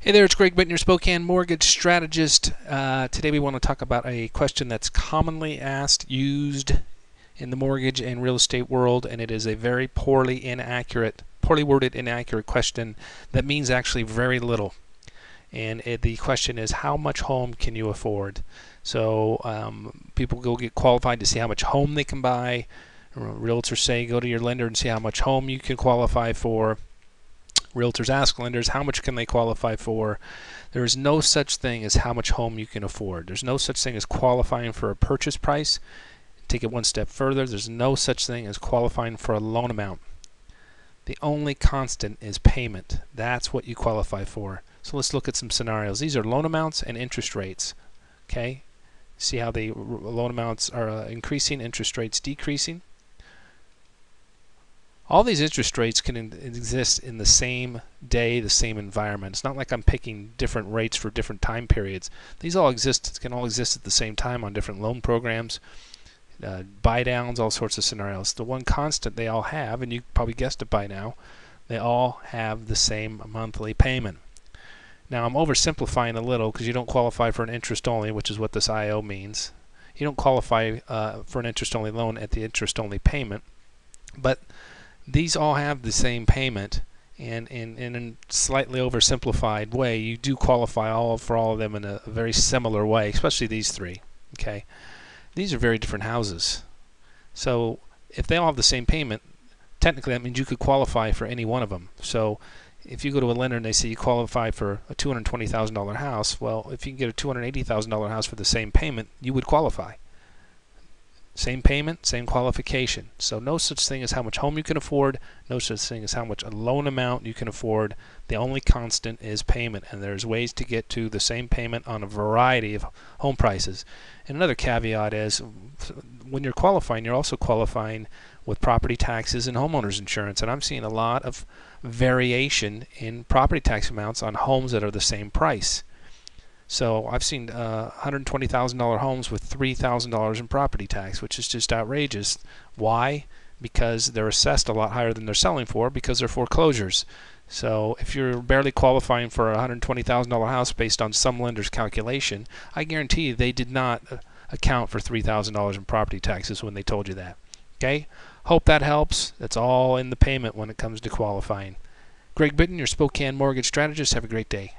Hey there, it's Greg Britton, your Spokane mortgage strategist. Today we want to talk about a question that's commonly asked, used in the mortgage and real estate world, and it is a very poorly worded, inaccurate question that means actually very little. And the question is, how much home can you afford? So people go get qualified to see how much home they can buy. Realtors say go to your lender and see how much home you can qualify for. Realtors ask lenders how much can they qualify for. There is no such thing as how much home you can afford. There's no such thing as qualifying for a purchase price. Take it one step further, there's no such thing as qualifying for a loan amount. The only constant is payment. That's what you qualify for. So let's look at some scenarios. These are loan amounts and interest rates. Okay? See how the loan amounts are increasing, interest rates decreasing. All these interest rates can exist in the same day, the same environment. It's not like I'm picking different rates for different time periods. These can all exist at the same time on different loan programs, buy downs, all sorts of scenarios. The one constant they all have, and you probably guessed it by now, they all have the same monthly payment. Now I'm oversimplifying a little because you don't qualify for an interest only, which is what this IO means. You don't qualify for an interest only loan at the interest only payment, but these all have the same payment, and in a slightly oversimplified way, you do qualify for all of them in a very similar way, especially these three. Okay, these are very different houses. So if they all have the same payment, technically that means you could qualify for any one of them. So if you go to a lender and they say you qualify for a $220,000 house, well, if you can get a $280,000 house for the same payment, you would qualify. Same payment, same qualification. So no such thing as how much home you can afford, no such thing as how much a loan amount you can afford. The only constant is payment, and there's ways to get to the same payment on a variety of home prices. And another caveat is when you're qualifying, you're also qualifying with property taxes and homeowners insurance, and I'm seeing a lot of variation in property tax amounts on homes that are the same price. So I've seen $120,000 homes with $3,000 in property tax, which is just outrageous. Why? Because they're assessed a lot higher than they're selling for because they're foreclosures. So if you're barely qualifying for a $120,000 house based on some lender's calculation, I guarantee you they did not account for $3,000 in property taxes when they told you that. Okay? Hope that helps. That's all in the payment when it comes to qualifying. Greg Britton, your Spokane mortgage strategist. Have a great day.